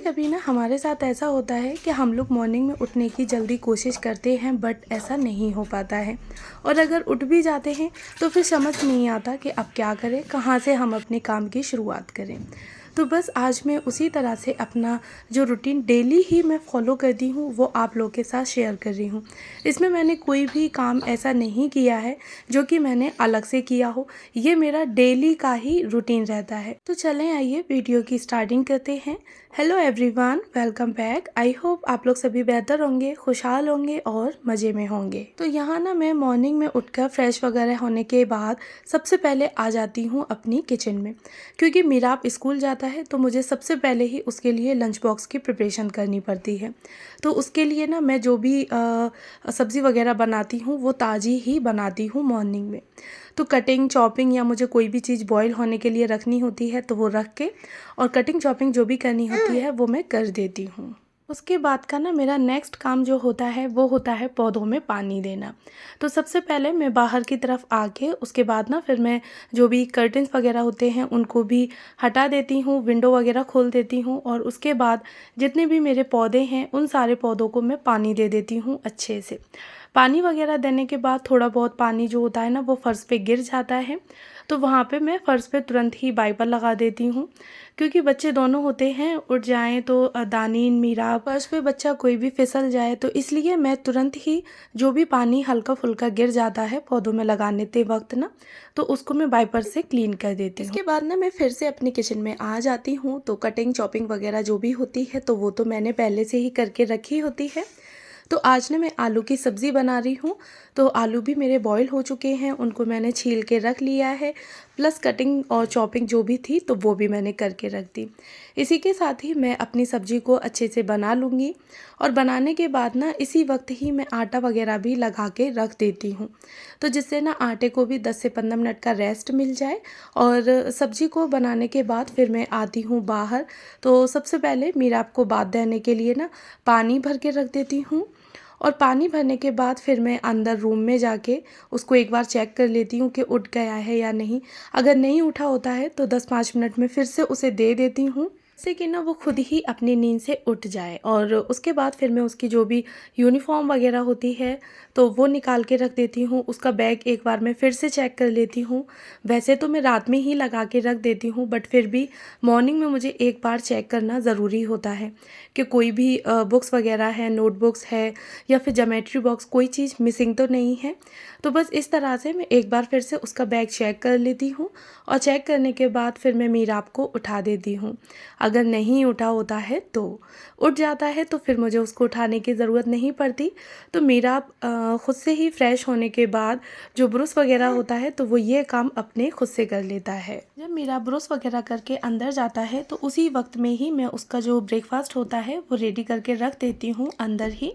कभी ना हमारे साथ ऐसा होता है कि हम लोग मॉर्निंग में उठने की जल्दी कोशिश करते हैं बट ऐसा नहीं हो पाता है। और अगर उठ भी जाते हैं तो फिर समझ नहीं आता कि अब क्या करें, कहाँ से हम अपने काम की शुरुआत करें। तो बस आज मैं उसी तरह से अपना जो रूटीन डेली ही मैं फॉलो करती हूँ वो आप लोग के साथ शेयर कर रही हूँ। इसमें मैंने कोई भी काम ऐसा नहीं किया है जो कि मैंने अलग से किया हो, ये मेरा डेली का ही रूटीन रहता है। तो चलें आइए वीडियो की स्टार्टिंग करते हैं। Hello everyone, welcome back. I hope आप लोग सभी बेहतर होंगे, खुशहाल होंगे और मज़े में होंगे। तो यहाँ ना मैं मॉर्निंग में उठकर फ्रेश वगैरह होने के बाद सबसे पहले आ जाती हूँ अपनी किचन में, क्योंकि मीराब स्कूल जाता है तो मुझे सबसे पहले ही उसके लिए लंच बॉक्स की प्रिपरेशन करनी पड़ती है। तो उसके लिए ना मैं जो भी सब्ज़ी वगैरह बनाती हूँ वो ताज़ी ही बनाती हूँ मॉर्निंग में। तो कटिंग चॉपिंग या मुझे कोई भी चीज़ बॉईल होने के लिए रखनी होती है तो वो रख के और कटिंग चॉपिंग जो भी करनी होती है वो मैं कर देती हूँ। उसके बाद का ना मेरा नेक्स्ट काम जो होता है वो होता है पौधों में पानी देना। तो सबसे पहले मैं बाहर की तरफ आके उसके बाद ना फिर मैं जो भी कर्टन्स वगैरह होते हैं उनको भी हटा देती हूँ, विंडो वगैरह खोल देती हूँ और उसके बाद जितने भी मेरे पौधे हैं उन सारे पौधों को मैं पानी दे देती हूँ अच्छे से। पानी वगैरह देने के बाद थोड़ा बहुत पानी जो होता है ना वो फ़र्श पे गिर जाता है, तो वहाँ पे मैं फ़र्श पे तुरंत ही वाइपर लगा देती हूँ, क्योंकि बच्चे दोनों होते हैं, उठ जाएं तो दानीन मीरा फर्श पे बच्चा कोई भी फिसल जाए, तो इसलिए मैं तुरंत ही जो भी पानी हल्का फुल्का गिर जाता है पौधों में लगाने ते वक्त ना, तो उसको मैं वाइपर से क्लीन कर देती हूँ। इसके बाद ना मैं फिर से अपनी किचन में आ जाती हूँ। तो कटिंग चॉपिंग वगैरह जो भी होती है तो वो तो मैंने पहले से ही करके रखी होती है। तो आज ना मैं आलू की सब्ज़ी बना रही हूँ। तो आलू भी मेरे बॉईल हो चुके हैं, उनको मैंने छील के रख लिया है, प्लस कटिंग और चॉपिंग जो भी थी तो वो भी मैंने करके रख दी। इसी के साथ ही मैं अपनी सब्ज़ी को अच्छे से बना लूँगी और बनाने के बाद ना इसी वक्त ही मैं आटा वगैरह भी लगा के रख देती हूँ, तो जिससे ना आटे को भी 10 से 15 मिनट का रेस्ट मिल जाए। और सब्ज़ी को बनाने के बाद फिर मैं आती हूँ बाहर। तो सबसे पहले मीराब को बाथ देने के लिए ना पानी भर के रख देती हूँ और पानी भरने के बाद फिर मैं अंदर रूम में जाके उसको एक बार चेक कर लेती हूँ कि उठ गया है या नहीं। अगर नहीं उठा होता है तो 10-5 मिनट में फिर से उसे दे देती हूँ, जिससे कि ना वो खुद ही अपनी नींद से उठ जाए। और उसके बाद फिर मैं उसकी जो भी यूनिफॉर्म वगैरह होती है तो वो निकाल के रख देती हूँ। उसका बैग एक बार मैं फिर से चेक कर लेती हूँ। वैसे तो मैं रात में ही लगा के रख देती हूँ, बट फिर भी मॉर्निंग में मुझे एक बार चेक करना ज़रूरी होता है कि कोई भी बुक्स वगैरह है, नोटबुक्स है या फिर ज्योमेट्री बॉक्स, कोई चीज़ मिसिंग तो नहीं है। तो बस इस तरह से मैं एक बार फिर से उसका बैग चेक कर लेती हूँ और चेक करने के बाद फिर मैं मीराब को उठा देती हूँ। अगर नहीं उठा होता है तो उठ जाता है तो फिर मुझे उसको उठाने की ज़रूरत नहीं पड़ती। तो मीराब ख़ुद से ही फ्रेश होने के बाद जो ब्रश वगैरह होता है तो वो ये काम अपने खुद से कर लेता है। जब मेरा ब्रश वगैरह करके अंदर जाता है तो उसी वक्त में ही मैं उसका जो ब्रेकफास्ट होता है वो रेडी करके रख देती हूँ अंदर ही।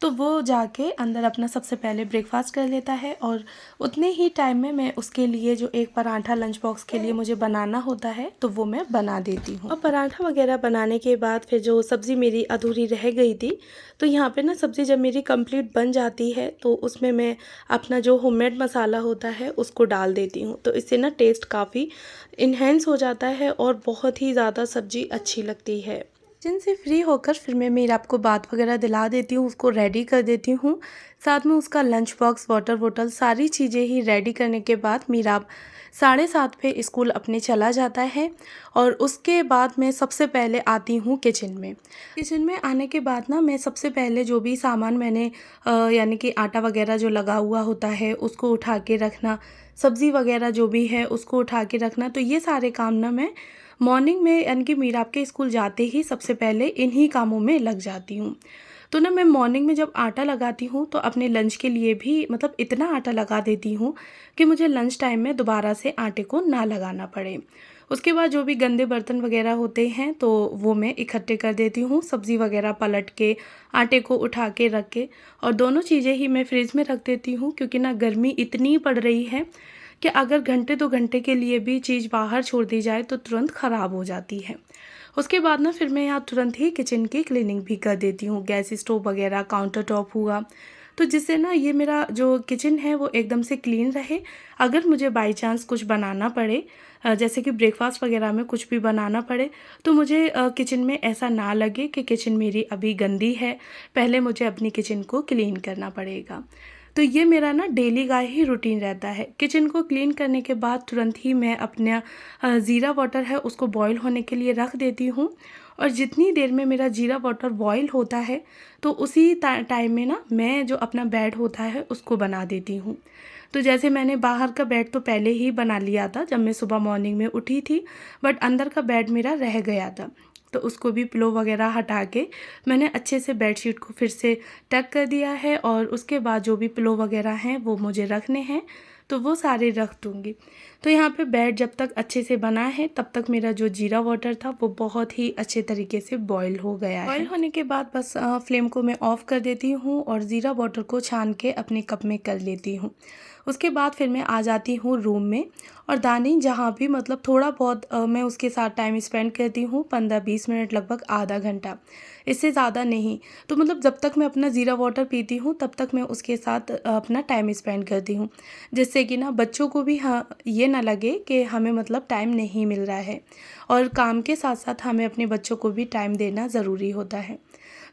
तो वो जाके अंदर अपना सबसे पहले ब्रेकफास्ट कर लेता है और उतने ही टाइम में मैं उसके लिए जो एक पराठा लंच बॉक्स के लिए मुझे बनाना होता है तो वो मैं बना देती हूँ। और पराठा वगैरह बनाने के बाद फिर जो सब्ज़ी मेरी अधूरी रह गई थी, तो यहाँ पे ना सब्ज़ी जब मेरी कंप्लीट बन जाती है तो उसमें मैं अपना जो होममेड मसाला होता है उसको डाल देती हूँ। तो इससे ना टेस्ट काफ़ी इन्हेंस हो जाता है और बहुत ही ज़्यादा सब्ज़ी अच्छी लगती है। किचन से फ्री होकर फिर मैं मीराब को बात वगैरह दिला देती हूँ, उसको रेडी कर देती हूँ। साथ में उसका लंच बॉक्स, वाटर बोतल, सारी चीज़ें ही रेडी करने के बाद मीराब 7:30 पे स्कूल अपने चला जाता है। और उसके बाद मैं सबसे पहले आती हूँ किचन में। किचन में आने के बाद ना मैं सबसे पहले जो भी सामान मैंने यानी कि आटा वगैरह जो लगा हुआ होता है उसको उठा के रखना, सब्ज़ी वगैरह जो भी है उसको उठा के रखना, तो ये सारे काम ना मैं मॉर्निंग में यानी कि मीराब के स्कूल जाते ही सबसे पहले इन्हीं कामों में लग जाती हूँ। तो ना मैं मॉर्निंग में जब आटा लगाती हूँ तो अपने लंच के लिए भी मतलब इतना आटा लगा देती हूँ कि मुझे लंच टाइम में दोबारा से आटे को ना लगाना पड़े। उसके बाद जो भी गंदे बर्तन वगैरह होते हैं तो वो मैं इकट्ठे कर देती हूँ, सब्ज़ी वगैरह पलट के, आटे को उठा के रख के, और दोनों चीज़ें ही मैं फ्रिज में रख देती हूँ, क्योंकि ना गर्मी इतनी पड़ रही है कि अगर घंटे 2 घंटे के लिए भी चीज़ बाहर छोड़ दी जाए तो तुरंत ख़राब हो जाती है। उसके बाद ना फिर मैं यहाँ तुरंत ही किचन की क्लीनिंग भी कर देती हूँ, गैस स्टोव वगैरह, काउंटर टॉप हुआ, तो जिससे ना ये मेरा जो किचन है वो एकदम से क्लीन रहे। अगर मुझे बाई चांस कुछ बनाना पड़े, जैसे कि ब्रेकफास्ट वगैरह में कुछ भी बनाना पड़े, तो मुझे किचन में ऐसा ना लगे कि किचन मेरी अभी गंदी है, पहले मुझे अपनी किचन को क्लीन करना पड़ेगा। तो ये मेरा ना डेली का ही रूटीन रहता है। किचन को क्लीन करने के बाद तुरंत ही मैं अपना ज़ीरा वाटर है उसको बॉईल होने के लिए रख देती हूँ, और जितनी देर में मेरा जीरा वाटर बॉईल होता है तो उसी टाइम में ना मैं जो अपना बेड होता है उसको बना देती हूँ। तो जैसे मैंने बाहर का बेड तो पहले ही बना लिया था जब मैं सुबह मॉर्निंग में उठी थी, बट अंदर का बेड मेरा रह गया था, तो उसको भी पिलो वगैरह हटा के मैंने अच्छे से बेडशीट को फिर से टक कर दिया है, और उसके बाद जो भी पिलो वगैरह हैं वो मुझे रखने हैं तो वो सारे रख दूँगी। तो यहाँ पे बेड जब तक अच्छे से बना है तब तक मेरा जो जीरा वाटर था वो बहुत ही अच्छे तरीके से बॉईल हो गया है। बॉईल होने के बाद बस फ्लेम को मैं ऑफ़ कर देती हूँ और ज़ीरा वाटर को छान के अपने कप में कर लेती हूँ। उसके बाद फिर मैं आ जाती हूँ रूम में, और दानी जहाँ भी मतलब थोड़ा बहुत मैं उसके साथ टाइम स्पेंड करती हूँ, 15-20 मिनट, लगभग आधा घंटा, इससे ज़्यादा नहीं। तो मतलब जब तक मैं अपना ज़ीरा वाटर पीती हूँ तब तक मैं उसके साथ अपना टाइम स्पेंड करती हूँ, जिससे कि ना बच्चों को भी हाँ ये ना लगे कि हमें मतलब टाइम नहीं मिल रहा है, और काम के साथ साथ हमें अपने बच्चों को भी टाइम देना ज़रूरी होता है।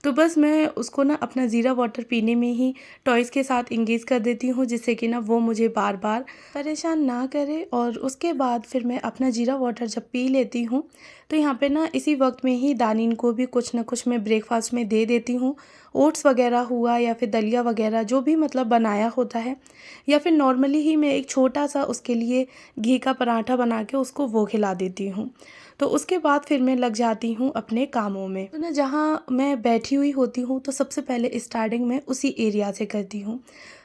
तो बस मैं उसको ना अपना ज़ीरा वाटर पीने में ही टॉयज़ के साथ इंगेज कर देती हूँ, जिससे कि ना वो मुझे बार बार परेशान ना करे। और उसके बाद फिर मैं अपना ज़ीरा वाटर जब पी लेती हूँ तो यहाँ पे ना इसी वक्त में ही दानिन को भी कुछ ना कुछ मैं ब्रेकफास्ट में दे देती हूँ। ओट्स वगैरह हुआ या फिर दलिया वगैरह जो भी मतलब बनाया होता है, या फिर नॉर्मली ही मैं एक छोटा सा उसके लिए घी का पराठा बना के उसको वो खिला देती हूँ। तो उसके बाद फिर मैं लग जाती हूँ अपने कामों में। तो ना जहाँ मैं बैठी हुई होती हूँ तो सबसे पहले स्टार्टिंग में उसी एरिया से करती हूँ।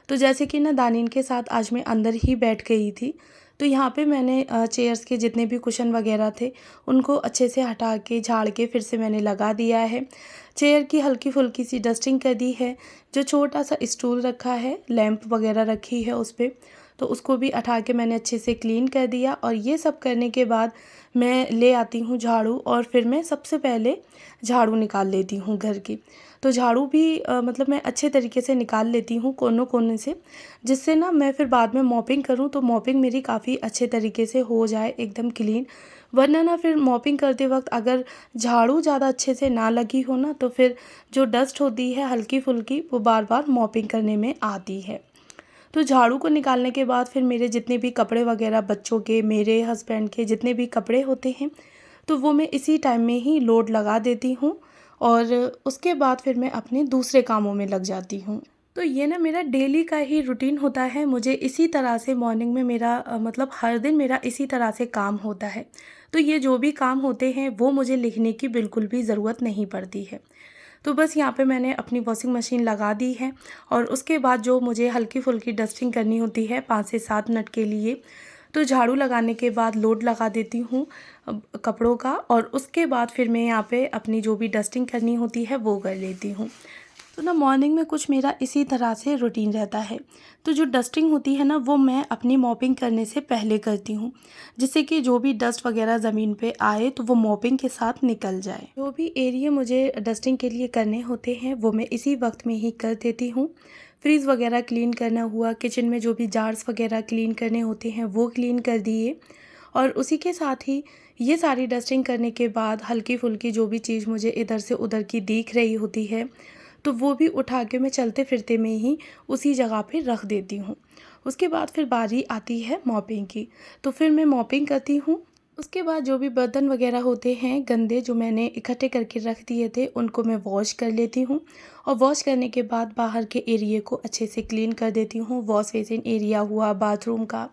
तो जैसे कि ना दानिन के साथ आज मैं अंदर ही बैठ गई थी, तो यहाँ पे मैंने चेयर्स के जितने भी कुशन वगैरह थे उनको अच्छे से हटा के झाड़ के फिर से मैंने लगा दिया है। चेयर की हल्की फुल्की सी डस्टिंग कर दी है। जो छोटा सा स्टूल रखा है, लैंप वगैरह रखी है उस पर, तो उसको भी उठा के मैंने अच्छे से क्लीन कर दिया। और ये सब करने के बाद मैं ले आती हूँ झाड़ू, और फिर मैं सबसे पहले झाड़ू निकाल लेती हूँ घर की। तो झाड़ू भी मतलब मैं अच्छे तरीके से निकाल लेती हूँ कोनों कोने से, जिससे ना मैं फिर बाद में मॉपिंग करूँ तो मॉपिंग मेरी काफ़ी अच्छे तरीके से हो जाए, एकदम क्लीन। वरना ना फिर मॉपिंग करते वक्त अगर झाड़ू ज़्यादा अच्छे से ना लगी हो ना तो फिर जो डस्ट होती है हल्की फुल्की वो बार बार मॉपिंग करने में आती है। तो झाड़ू को निकालने के बाद फिर मेरे जितने भी कपड़े वगैरह, बच्चों के, मेरे हस्बैंड के जितने भी कपड़े होते हैं, तो वो मैं इसी टाइम में ही लोड लगा देती हूँ, और उसके बाद फिर मैं अपने दूसरे कामों में लग जाती हूँ। तो ये ना मेरा डेली का ही रूटीन होता है। मुझे इसी तरह से मॉर्निंग में मेरा मतलब हर दिन मेरा इसी तरह से काम होता है। तो ये जो भी काम होते हैं वो मुझे लिखने की बिल्कुल भी ज़रूरत नहीं पड़ती है। तो बस यहाँ पे मैंने अपनी वॉशिंग मशीन लगा दी है, और उसके बाद जो मुझे हल्की फुल्की डस्टिंग करनी होती है 5 से 7 मिनट के लिए, तो झाड़ू लगाने के बाद लोड लगा देती हूँ कपड़ों का, और उसके बाद फिर मैं यहाँ पे अपनी जो भी डस्टिंग करनी होती है वो कर लेती हूँ। तो ना मॉर्निंग में कुछ मेरा इसी तरह से रूटीन रहता है। तो जो डस्टिंग होती है ना वो मैं अपनी मॉपिंग करने से पहले करती हूँ, जिससे कि जो भी डस्ट वगैरह ज़मीन पे आए तो वो मॉपिंग के साथ निकल जाए। जो भी एरिया मुझे डस्टिंग के लिए करने होते हैं वो मैं इसी वक्त में ही कर देती हूँ। फ्रीज़ वगैरह क्लीन करना हुआ, किचन में जो भी जार्स वगैरह क्लीन करने होते हैं वो क्लीन कर दिए, और उसी के साथ ही ये सारी डस्टिंग करने के बाद हल्की फुल्की जो भी चीज़ मुझे इधर से उधर की दिख रही होती है तो वो भी उठा के मैं चलते फिरते में ही उसी जगह पे रख देती हूँ। उसके बाद फिर बारी आती है मॉपिंग की, तो फिर मैं मॉपिंग करती हूँ। उसके बाद जो भी बर्तन वगैरह होते हैं गंदे जो मैंने इकट्ठे करके रख दिए थे उनको मैं वॉश कर लेती हूँ, और वॉश करने के बाद बाहर के एरिया को अच्छे से क्लीन कर देती हूँ। वॉश बेसिन एरिया हुआ, बाथरूम का।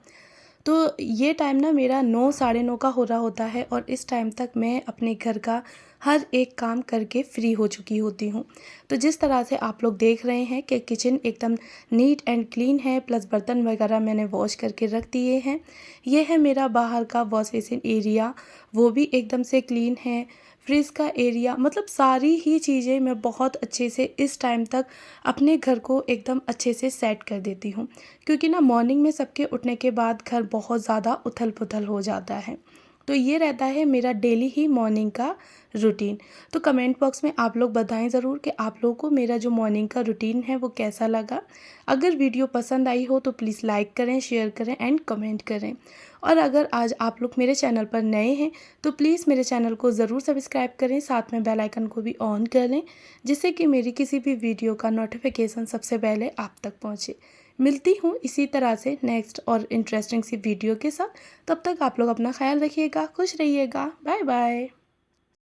तो ये टाइम ना मेरा 9 साढ़े 9 का हो रहा होता है, और इस टाइम तक मैं अपने घर का हर एक काम करके फ्री हो चुकी होती हूँ। तो जिस तरह से आप लोग देख रहे हैं कि किचन एकदम नीट एंड क्लीन है, प्लस बर्तन वगैरह मैंने वॉश करके रख दिए हैं। ये है मेरा बाहर का वॉश बेसिन एरिया, वो भी एकदम से क्लीन है। फ्रिज का एरिया, मतलब सारी ही चीज़ें मैं बहुत अच्छे से इस टाइम तक अपने घर को एकदम अच्छे से सेट कर देती हूँ, क्योंकि ना मॉर्निंग में सबके उठने के बाद घर बहुत ज़्यादा उथल पुथल हो जाता है। तो ये रहता है मेरा डेली ही मॉर्निंग का रूटीन। तो कमेंट बॉक्स में आप लोग बताएं ज़रूर कि आप लोगों को मेरा जो मॉर्निंग का रूटीन है वो कैसा लगा। अगर वीडियो पसंद आई हो तो प्लीज़ लाइक करें, शेयर करें एंड कमेंट करें। और अगर आज आप लोग मेरे चैनल पर नए हैं तो प्लीज़ मेरे चैनल को ज़रूर सब्सक्राइब करें, साथ में बेल आइकन को भी ऑन कर लें, जिससे कि मेरी किसी भी वीडियो का नोटिफिकेशन सबसे पहले आप तक पहुँचे। मिलती हूँ इसी तरह से नेक्स्ट और इंटरेस्टिंग सी वीडियो के साथ। तब तक आप लोग अपना ख्याल रखिएगा, खुश रहिएगा। Bye bye.